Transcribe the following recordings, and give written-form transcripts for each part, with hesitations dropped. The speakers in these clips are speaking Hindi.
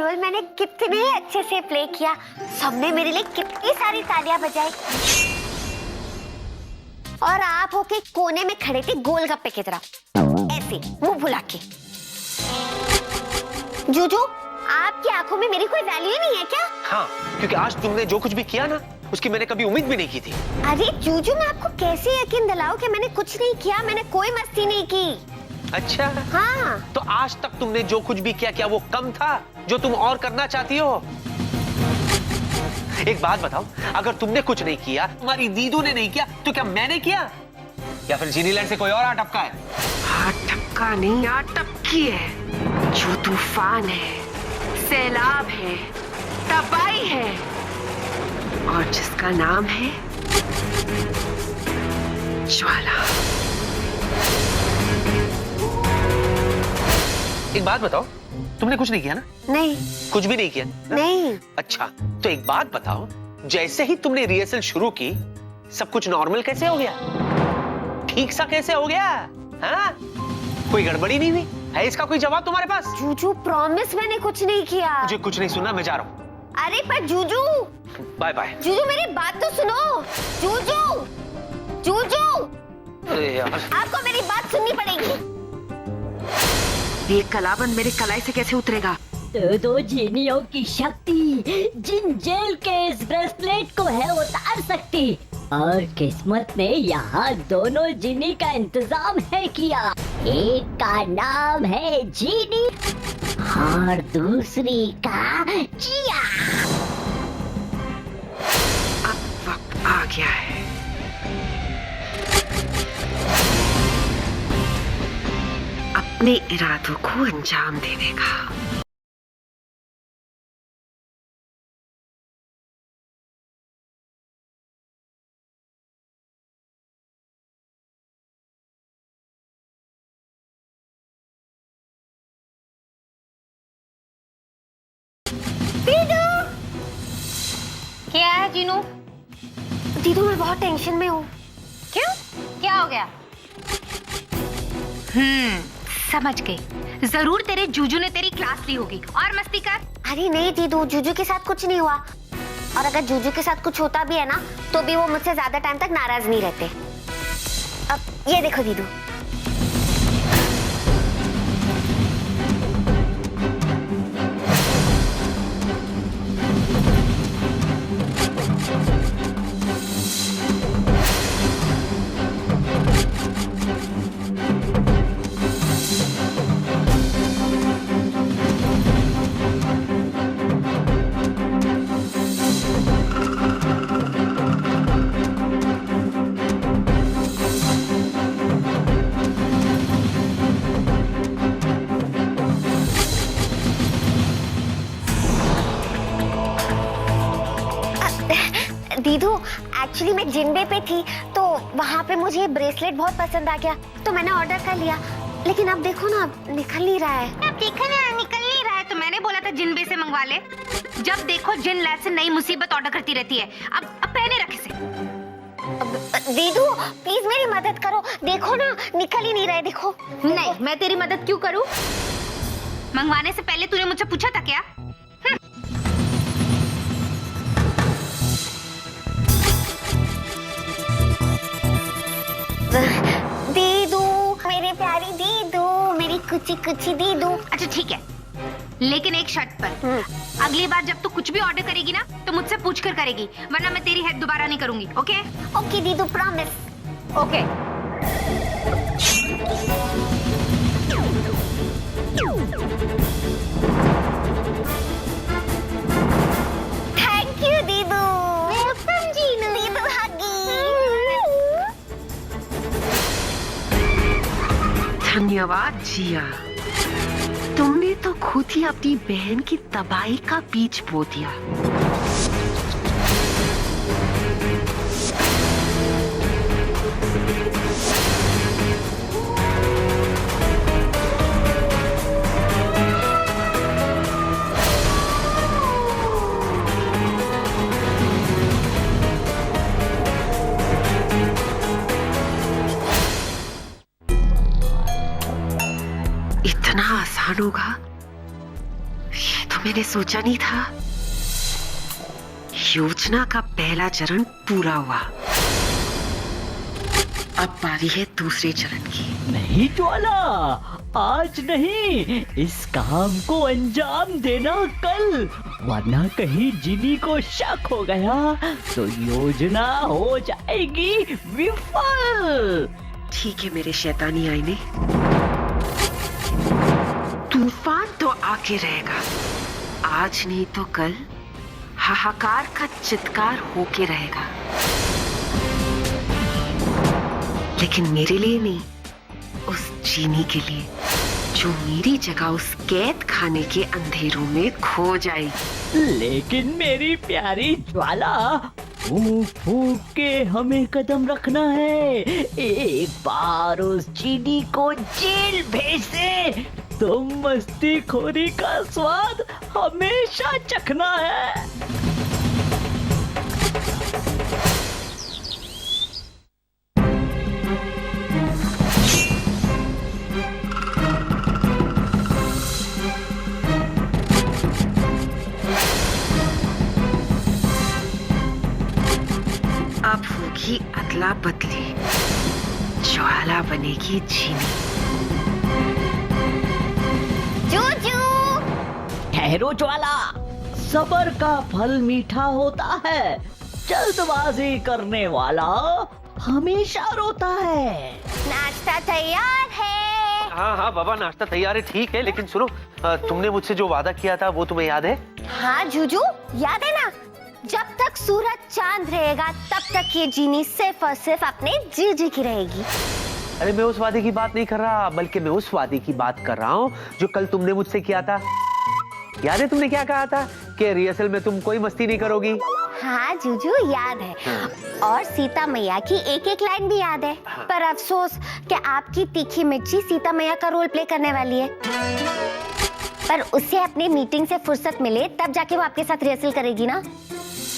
रोल मैंने कितने अच्छे से प्ले किया। सबने मेरे लिए कितनी सारी तालियां बजाई और आप होके कोने में खड़े थे गोलगप्पे की तरह, ऐसे मुंह भुला के। जूजू, आपकी आंखों में मेरी कोई वैल्यू ही नहीं है क्या? हाँ, क्योंकि आज तुमने जो कुछ भी किया ना, उसकी मैंने कभी उम्मीद भी नहीं की थी। अरे जूजू, मैं आपको कैसे यकीन दिलाऊं कि मैंने कुछ नहीं किया, मैंने कोई मस्ती नहीं की। अच्छा हाँ। तो आज तक तुमने जो कुछ भी किया, क्या वो कम था जो तुम और करना चाहती हो? एक बात बताओ, अगर तुमने कुछ नहीं किया, तुम्हारी दीदू ने नहीं किया, तो क्या मैंने किया? या फिर जीनीलैंड से कोई और आ टपका है? हाँ, टपका नहीं, आ टपकी है। जो तूफान है, सैलाब है, तबाही है और जिसका नाम है ज्वाला। एक बात बताओ, तुमने कुछ नहीं किया ना? नहीं। कुछ भी नहीं किया? नहीं। अच्छा, तो एक बात बताओ, जैसे ही तुमने रिहर्सल शुरू की, सब कुछ नॉर्मल कैसे हो गया? ठीक सा कैसे हो गया? हाँ? कोई गड़बड़ी नहीं हुई? है इसका कोई जवाब तुम्हारे पास? जूजू, प्रॉमिस मैंने कुछ नहीं किया। मुझे कुछ नहीं सुनना, मैं जा रहा हूँ। अरे पर जूजू, बाय बाय। जूजू मेरी बात तो सुनो। जूजू, जूजू, अरे यार, आपको मेरी बात सुननी पड़ेगी। ये कलाबंद मेरे कलाई से कैसे उतरेगा? तो दो जीनियों की शक्ति जिन जेल के इस ब्रेसलेट को है उतार सकती, और किस्मत ने यहाँ दोनों जीनी का इंतजाम है किया। एक का नाम है जीनी और दूसरी का जिया। अब वक्त आ गया है। अपने इरादों को अंजाम देने का। क्या है जीनू? दीदू, मैं बहुत टेंशन में हूँ। क्यों? क्या हो गया? समझ गई। जरूर तेरे जूजू ने तेरी क्लास ली होगी और मस्ती कर। अरे नहीं दीदू, जूजू के साथ कुछ नहीं हुआ। और अगर जूजू के साथ कुछ होता भी है ना, तो भी वो मुझसे ज्यादा टाइम तक नाराज नहीं रहते। अब ये देखो दीदू। दीदू, एक्चुअली मैं जिनबे पे थी, तो वहाँ पे मुझे ब्रेसलेट बहुत पसंद आ गया, तो मैंने ऑर्डर कर लिया। लेकिन अब देखो ना, अब निकल नहीं रहा है। अब देखो ना, निकल नहीं रहा है तो मैंने बोला था जिनबे से मंगवा ले। जब देखो जिन लैब से नई मुसीबत ऑर्डर करती रहती है। अब पहने रखे से। दीदू प्लीज मेरी मदद करो, देखो ना निकल ही नहीं रहा है। देखो। नहीं, मैं तेरी मदद क्यों करूँ? मंगवाने से पहले तूने मुझसे पूछा था क्या? दीदू, मेरी प्यारी दीदू, मेरी कुची कुची दीदू। अच्छा ठीक है, लेकिन एक शर्त पर। अगली बार जब तू कुछ भी ऑर्डर करेगी ना, तो मुझसे पूछ कर करेगी, वरना मैं तेरी हेल्प दोबारा नहीं करूंगी। ओके? ओके दीदू, प्रॉमिस। ओके। थैंक यू दीदू। वेलकम जीनू। दीदू हगी। धन्यवाद जिया, तुमने तो खुद ही अपनी बहन की तबाही का बीज बो दिया। इतना आसान होगा ये तो मैंने सोचा नहीं था। योजना का पहला चरण पूरा हुआ। अब बारी है दूसरे चरण की। नहीं ज्वाला, आज नहीं, इस काम को अंजाम देना कल, वरना कहीं जिनी को शक हो गया तो योजना हो जाएगी विफल। ठीक है मेरे शैतानी आईने, तूफान तो आके रहेगा। आज नहीं तो कल हाहाकार का चित्कार होके रहेगा, लेकिन मेरे लिए नहीं, उस जीनी के लिए जो मेरी जगह उस कैद खाने के अंधेरों में खो जाएगी। लेकिन मेरी प्यारी ज्वाला, फूंक फूंक के हमें कदम रखना है। एक बार उस चीनी को जेल भेज दे तो मस्ती खोरी का स्वाद हमेशा चखना है। अब होगी अदला बदली, ज्वाला बनेगी जीनी। जूजू, ठहरो ज्वाला, सबर का फल मीठा होता है, जल्दबाजी करने वाला हमेशा रोता है। नाश्ता तैयार है। हाँ हाँ बाबा, नाश्ता तैयार है, ठीक है, लेकिन सुनो, तुमने मुझसे जो वादा किया था वो तुम्हें याद है? हाँ जूजू, याद है ना, जब तक सूरज चांद रहेगा तब तक ये जीनी सिर्फ और सिर्फ अपने जीजू की रहेगी। अरे मैं उस वादे की बात नहीं कर रहा, बल्कि मैं उस वादे की बात कर रहा हूँ जो कल तुमने मुझसे किया था। याद है तुमने क्या कहा था कि रिहर्सल में तुम कोई मस्ती नहीं करोगी? हाँ जूजू, याद है। और सीता मैया की एक एक लाइन भी याद है। पर अफसोस कि आपकी तीखी मिर्ची सीता मैया का रोल प्ले करने वाली है। पर उसे अपने मीटिंग से फुर्सत मिले तब जाके वो आपके साथ रिहर्सल करेगी ना।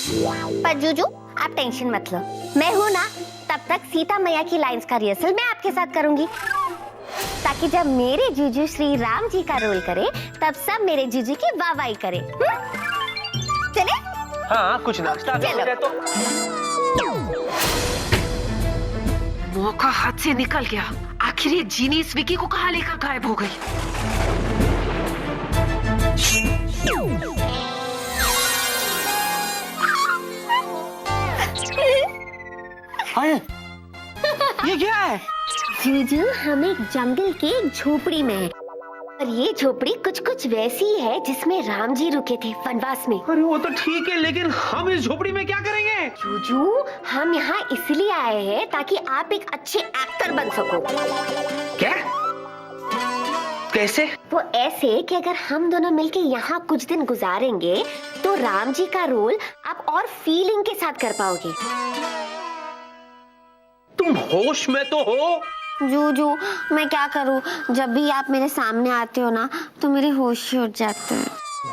पर जूजू आप टेंशन मत लो, मैं हूँ ना, तब तक सीता मैया की लाइंस का रिहर्सल मैं आपके साथ करूंगी, ताकि जब मेरे जूजू श्री राम जी का रोल करे तब सब मेरे जूजू की वाहवाही करे। चले? हाँ, कुछ नाश्ता करते तो। मौका हाथ से निकल गया। आखिर ये जीनी इस विकी को कहाँ लेकर गायब हो गई? ये क्या है? जूजू, हम एक जंगल के एक झोपड़ी में हैं। और ये झोपड़ी कुछ कुछ वैसी है जिसमें राम जी रुके थे वनवास में। अरे वो तो ठीक है, लेकिन हम इस झोपड़ी में क्या करेंगे? जूजू, हम यहाँ इसलिए आए हैं ताकि आप एक अच्छे एक्टर बन सको। क्या? कैसे? वो ऐसे कि अगर हम दोनों मिलके यहाँ कुछ दिन गुजारेंगे तो राम जी का रोल आप और फीलिंग के साथ कर पाओगे। तुम होश में तो हो? जूजू, मैं क्या करूँ, जब भी आप मेरे सामने आते हो ना तो मेरे होश ही उड़ जाते हैं।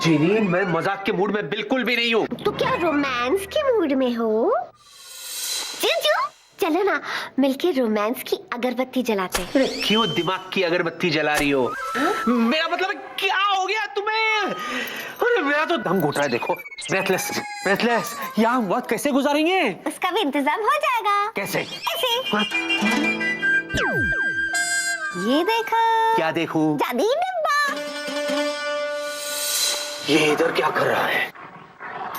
जीनी, मैं मजाक के मूड में बिल्कुल भी नहीं हूँ। तो क्या रोमांस के मूड में हो? जूजू, चलो ना मिलके रोमांस की अगरबत्ती जलाते हैं। क्यों दिमाग की अगरबत्ती जला रही हो? मेरा मतलब क्या हो गया तुम्हें? अरे मेरा तो दम घुट रहा है, देखो। ब्रेथलेस, यहाँ वक्त कैसे गुजारेंगे? उसका भी इंतजाम हो जाएगा। कैसे? ऐसे। ये देखो। क्या देखूं? जादुई डिब्बा। ये इधर क्या कर रहा है?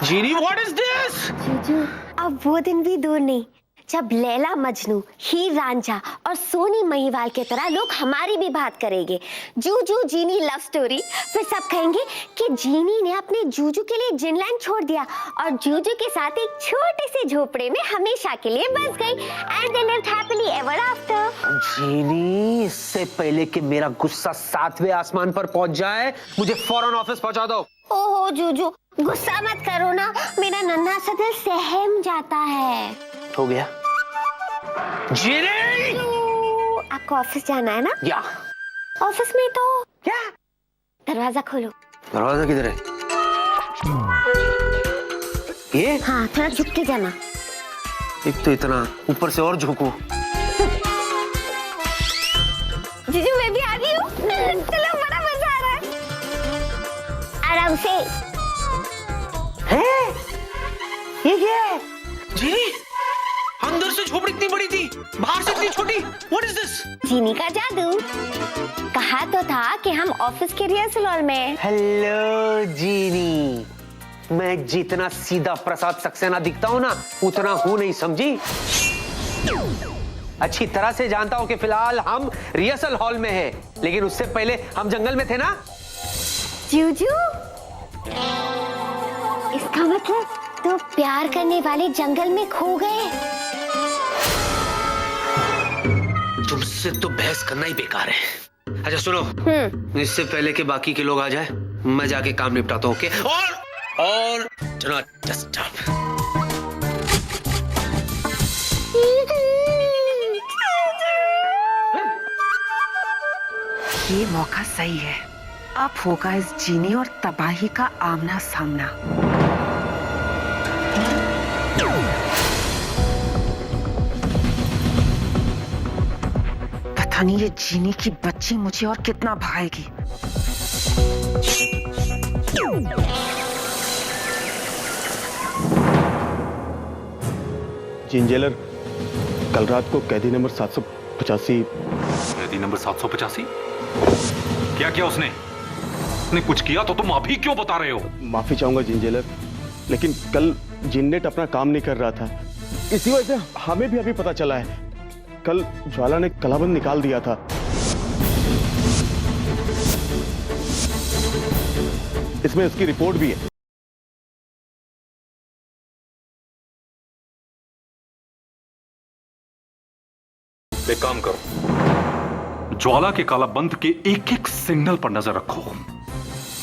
जीनी, व्हाट इज दिस? जूजू, अब वो दिन भी दूर नहीं जब लैला मजनू, हीर रांझा और सोनी महिवाल के तरह लोग हमारी भी बात करेंगे। जूजू जीनी लव स्टोरी। फिर सब कहेंगे कि जीनी ने अपने जूजू के लिए जिनलैंड छोड़ दिया और जूजू के साथ एक छोटे से झोपड़े में हमेशा के लिए बस गई। And they lived happily ever after. Jeeni, इससे पहले कि मेरा गुस्सा 7वें आसमान पर पहुंच जाए, मुझे फौरन ऑफिस पहुंचा दो। ओहो जूजू, गुस्सा मत करो ना, मेरा नन्हा सा दिल सहम जाता है। हो गया। जीनी, आपको ऑफिस जाना है ना? या ऑफिस में तो क्या? दरवाजा खोलो। दरवाजा किधर है? ये? हाँ, थोड़ा झुक के जाना। एक तो इतना, ऊपर से और झुकू। जीजू, मैं भी आ रही हूँ। चलो, बड़ा मजा आ रहा है। हमसे। हैं? ये क्या है? जी, अंदर से झोपड़ी इतनी बड़ी थी, बाहर से इतनी छोटी। What is this? जीनी का जादू। कहा तो था कि हम ऑफिस के रिहर्सल हॉल में हैं। हेलो जीनी, मैं जितना सीधा प्रसाद सक्सेना दिखता हूँ ना, उतना हूँ नहीं, समझी? अच्छी तरह से जानता हूँ कि फिलहाल हम रिहर्सल हॉल में हैं, लेकिन उससे पहले हम जंगल में थे ना। जूजू, इसका मतलब तो प्यार करने वाले जंगल में खो गए। तुमसे तो बहस करना ही बेकार है। अच्छा सुनो, इससे पहले कि बाकी के लोग आ जाए, मैं जाके काम निपटाता हूँ। ओके? और जस्ट स्टॉप। ये मौका सही है। अब होगा इस जीनी और तबाही का आमना सामना। पता नहीं ये जीनी की बच्ची मुझे और कितना भाएगी। जिंजेलर, कल रात को कैदी नंबर 785। कैदी नंबर 785? क्या किया उसने? उसने कुछ किया तो तुम अभी क्यों बता रहे हो? माफी चाहूंगा जिंजेलर, लेकिन कल जिननेट अपना काम नहीं कर रहा था, इसी वजह से हमें भी अभी पता चला है। कल ज्वाला ने कलाबंद निकाल दिया था। इसमें उसकी रिपोर्ट भी है। एक काम करो, ज्वाला के कालाबंद के एक एक सिग्नल पर नजर रखो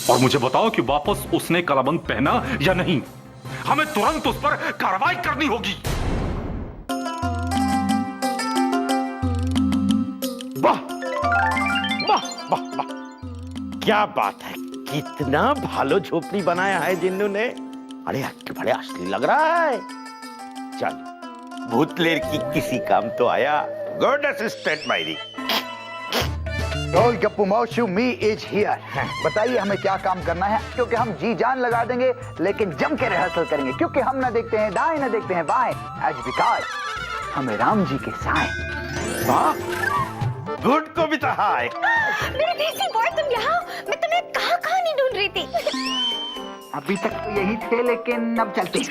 और मुझे बताओ कि वापस उसने कालाबंद पहना या नहीं। हमें तुरंत उस पर कार्रवाई करनी होगी। वाह वाह वाह वाह, क्या बात है! कितना भालो झोपड़ी बनाया है जिन्नू ने। अरे बड़े असली लग रहा है। चल, भूतलेर की किसी काम तो आया। गुड असिस्टेंट मायरी। Gappu Mausu me is here. बताइए हमें क्या काम करना है, क्योंकि हम जी जान लगा देंगे, लेकिन जम के रिहर्सल करेंगे, क्योंकि हम ना देखते हैं दाएं ना देखते हैं बाएं, एज बिकॉज हमें राम जी के साए। वाह, गुड को भी तो हाय। मेरे देसी बॉय, तुम यहाँ? मैं तुम्हें कहाँ नहीं ढूंढ रही थी। अभी तक तो यही थे, लेकिन अब चलते हैं।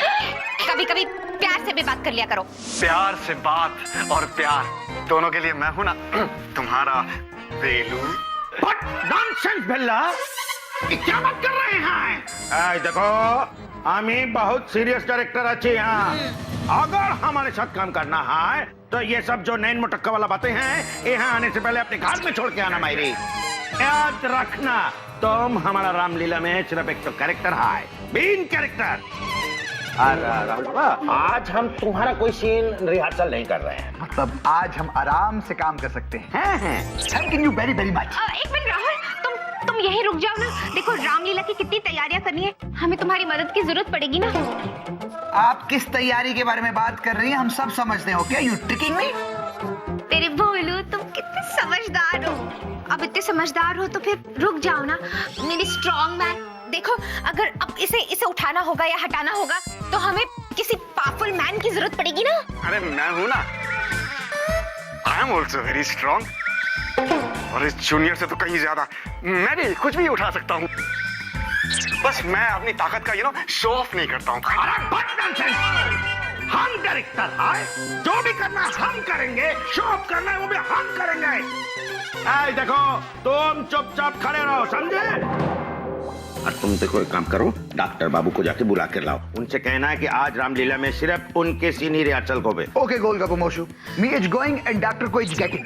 कभी कभी प्यार से भी बात कर लिया करो। प्यार से बात और प्यार दोनों के लिए मैं हूं ना, तुम्हारा बेलू। What nonsense बेल्ला, ये क्या बात कर रहे हैं? देखो, हमें बहुत सीरियस डायरेक्टर अच्छे यहाँ। अगर हमारे साथ काम करना है तो ये सब जो नैन मुटक्का वाला बातें हैं, यहाँ आने से पहले अपने घर में छोड़ के आना मायरी। याद रखना, तुम हमारा रामलीला में सिर्फ एक तो कैरेक्टर है, मेन कैरेक्टर। राहुल बाबा, आज हम तुम्हारा कोई सीन रिहर्सल नहीं कर रहे हैं। मतलब आज हम आराम से काम कर सकते हैं। Thank you very very much. एक मिनट राहुल, तुम यहीं रुक जाओ ना। देखो रामलीला की कितनी तैयारियां करनी है, हमें तुम्हारी मदद की जरूरत पड़ेगी ना। आप किस तैयारी के बारे में बात कर रही हैं, हम सब समझते हैं। ओके, यू ट्रिकिंग मी? तेरे भोलू, तुम कितने समझदार हो। अब इतने समझदार हो तो फिर रुक जाओ ना, मेरी स्ट्रॉन्ग मैन। देखो, अगर अब इसे उठाना होगा या हटाना होगा तो हमें किसी पावरफुल मैन की जरूरत पड़ेगी ना। अरे मैं हूं ना, I am also very strong. और इस जूनियर से तो कहीं ज्यादा मैं भी कुछ भी उठा सकता हूँ। बस मैं अपनी ताकत का शो ऑफ नहीं करता हूँ। हम डायरेक्टर हैं, जो भी करना हम करेंगे, शो ऑफ करना है वो भी हम करेंगे। देखो, तुम चुपचाप खड़े रहो, समझे? और तुम देखो, एक काम करो, डॉक्टर बाबू को जाके बुला कर लाओ। उनसे कहना है कि आज रामलीला में सिर्फ उनके सीन ही रिहर्सल को बे। ओके गोल Gappu Mausu, me is going and doctor को इज गेटिंग।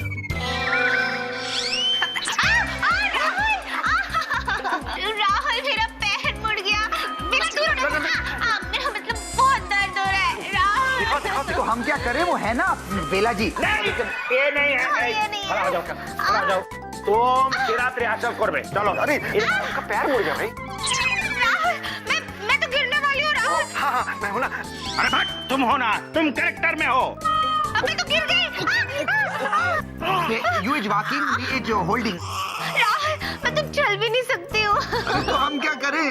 राहुल, मेरा पैर मुड़ गया। मतलब बहुत दर्द हो रहा है राहुल। तो हम क्या करें, वो है ना बेला जी। ये नहीं है। खड़ा हो जाओ, खड़ा हो जाओ। तुम सिर्फ रिहर्सल कर बे, चलो। अरे इसका पैर मुड़ गया भाई। राहुल, मैं तो गिरने वाली हूँ राहुल। हाँ, मैं हूं ना। अरे भाई, तुम हो ना, तुम कैरेक्टर में हो। अब मैं तो गिर गई। You is walking, me is holding. Rahul, पापा तुम चल भी नहीं सकते हो। अरे तो हम क्या करें?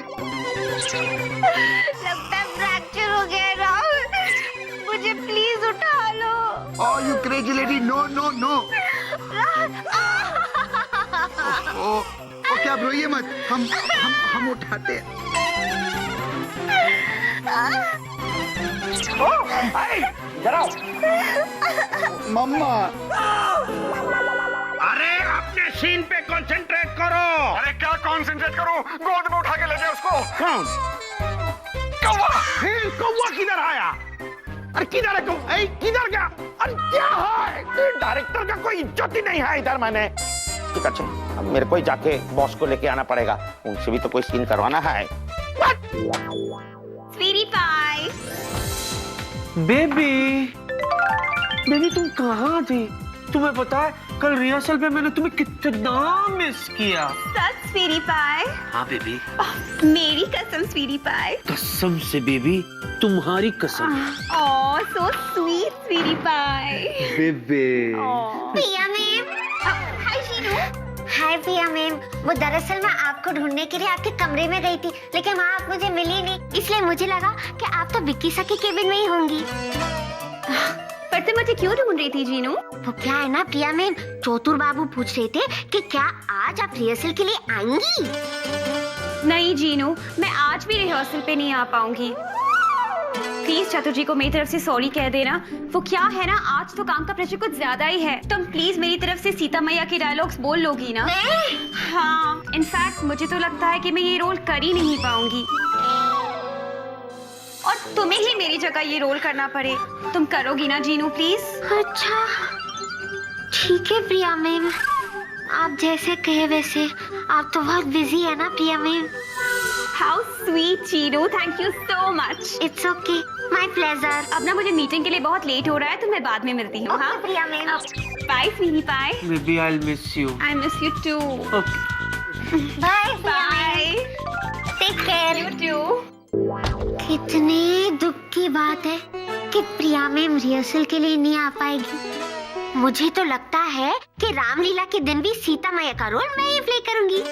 लगता है फ्रैक्चर हो गया है राहुल, मुझे प्लीज उठा लो। Oh, you crazy lady! No, no, no! Okay आप रोइए मत, हम उठाते हैं। जरा मम्मा अरे अपने सीन पे कंसंट्रेट करो। अरे क्या कंसंट्रेट करूं? गोद में उठा के ले गया उसको। कौन? कौवा। कौवा किधर आया? अरे किधर है कौवा? किधर गया? अरे क्या है? डायरेक्टर का कोई इज्जत ही नहीं है इधर। मैंने ठीक है, अब मेरे को ही जाके बॉस को लेके आना पड़ेगा, उनसे भी तो कोई सीन करवाना है। स्वीटी पाई। बेबी तुम कहाँ थी? तुम्हें पता है कल रिहर्सल पे मैंने तुम्हें कितना मिस किया। सच स्वीटी पाई? हाँ बेबी। मेरी कसम स्वीटी पाई। कसम से बेबी, तुम्हारी कसम। ओह so sweet Sweety pie. Baby. प्रिया मैम। हाय शीनू। हाय प्रिया मैम, वो दरअसल मैं आपको ढूंढने के लिए आपके कमरे में गई थी, लेकिन वहाँ आप मुझे मिली नहीं, इसलिए मुझे लगा कि आप तो विक्की सा के केबिन में ही होंगी। पर तुम मुझे क्यों ढूंढ रही थी जीनू? वो क्या है ना प्रिया मैम, चौतुर बाबू पूछ रहे थे कि क्या आज आप रिहर्सल के लिए आएंगी? नहीं जीनू, मैं आज भी रिहर्सल पे नहीं आ पाऊंगी। प्लीज चतुर जी को मेरी तरफ से सॉरी कह देना। वो क्या है ना, आज तो काम का प्रेशर कुछ ज्यादा ही है। तुम प्लीज मेरी तरफ से सीता मैया के डायलॉग्स बोल लोगी ना? हाँ, इनफैक्ट मुझे तो लगता है कि मैं ये रोल कर ही नहीं पाऊंगी और तुम्हें ही मेरी जगह ये रोल करना पड़े। तुम करोगी ना जीनू प्लीज? अच्छा ठीक है प्रिया मैम, आप जैसे कहे वैसे। आप तो बहुत बिजी है ना Priya ma'am. How sweet Jeenu, thank you so much. It's okay, my pleasure. अब ना मुझे मीटिंग के लिए बहुत लेट हो रहा है, तो मैं बाद में मिलती हूँ। हाँ Priya ma'am. Bye sweetie pie. Baby I will miss you. I miss you too. Bye bye. Take care. You too. कितने दुख की बात है कि प्रिया मैम रिहर्सल के लिए नहीं आ पाएगी। मुझे तो लगता है कि रामलीला के दिन भी सीता मैया का रोल मैं ही प्ले करूंगी।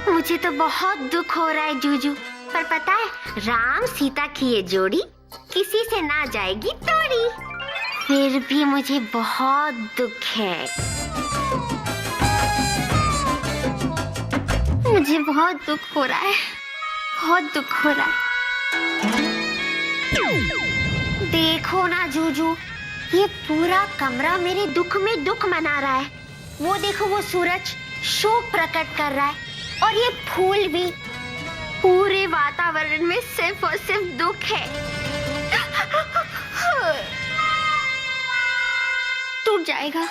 मुझे तो बहुत दुख हो रहा है जूजू, पर पता है राम सीता की ये जोड़ी किसी से ना जाएगी तोड़ी। फिर भी मुझे बहुत दुख है, मुझे बहुत दुख हो रहा है, बहुत दुख हो रहा है। देखो ना जूजू, ये पूरा कमरा मेरे दुख में दुख मना रहा है। वो देखो, वो सूरज शोक प्रकट कर रहा है और ये फूल भी। पूरे वातावरण में सिर्फ और सिर्फ दुख है। टूट जाएगा।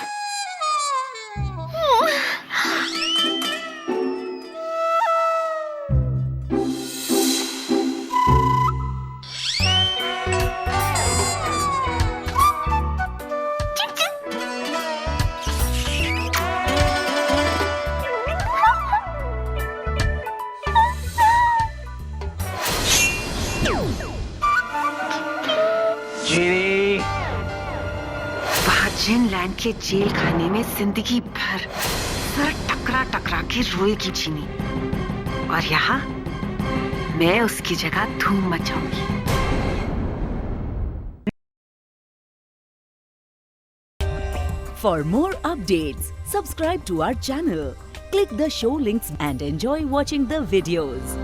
जिनलैंड के जेल खाने में जिंदगी भर सर टकरा टकरा के रोएगी जीनी, और यहाँ मैं उसकी जगह धूम मचाऊंगी। For more updates, subscribe to our channel, click the show links and enjoy watching the videos.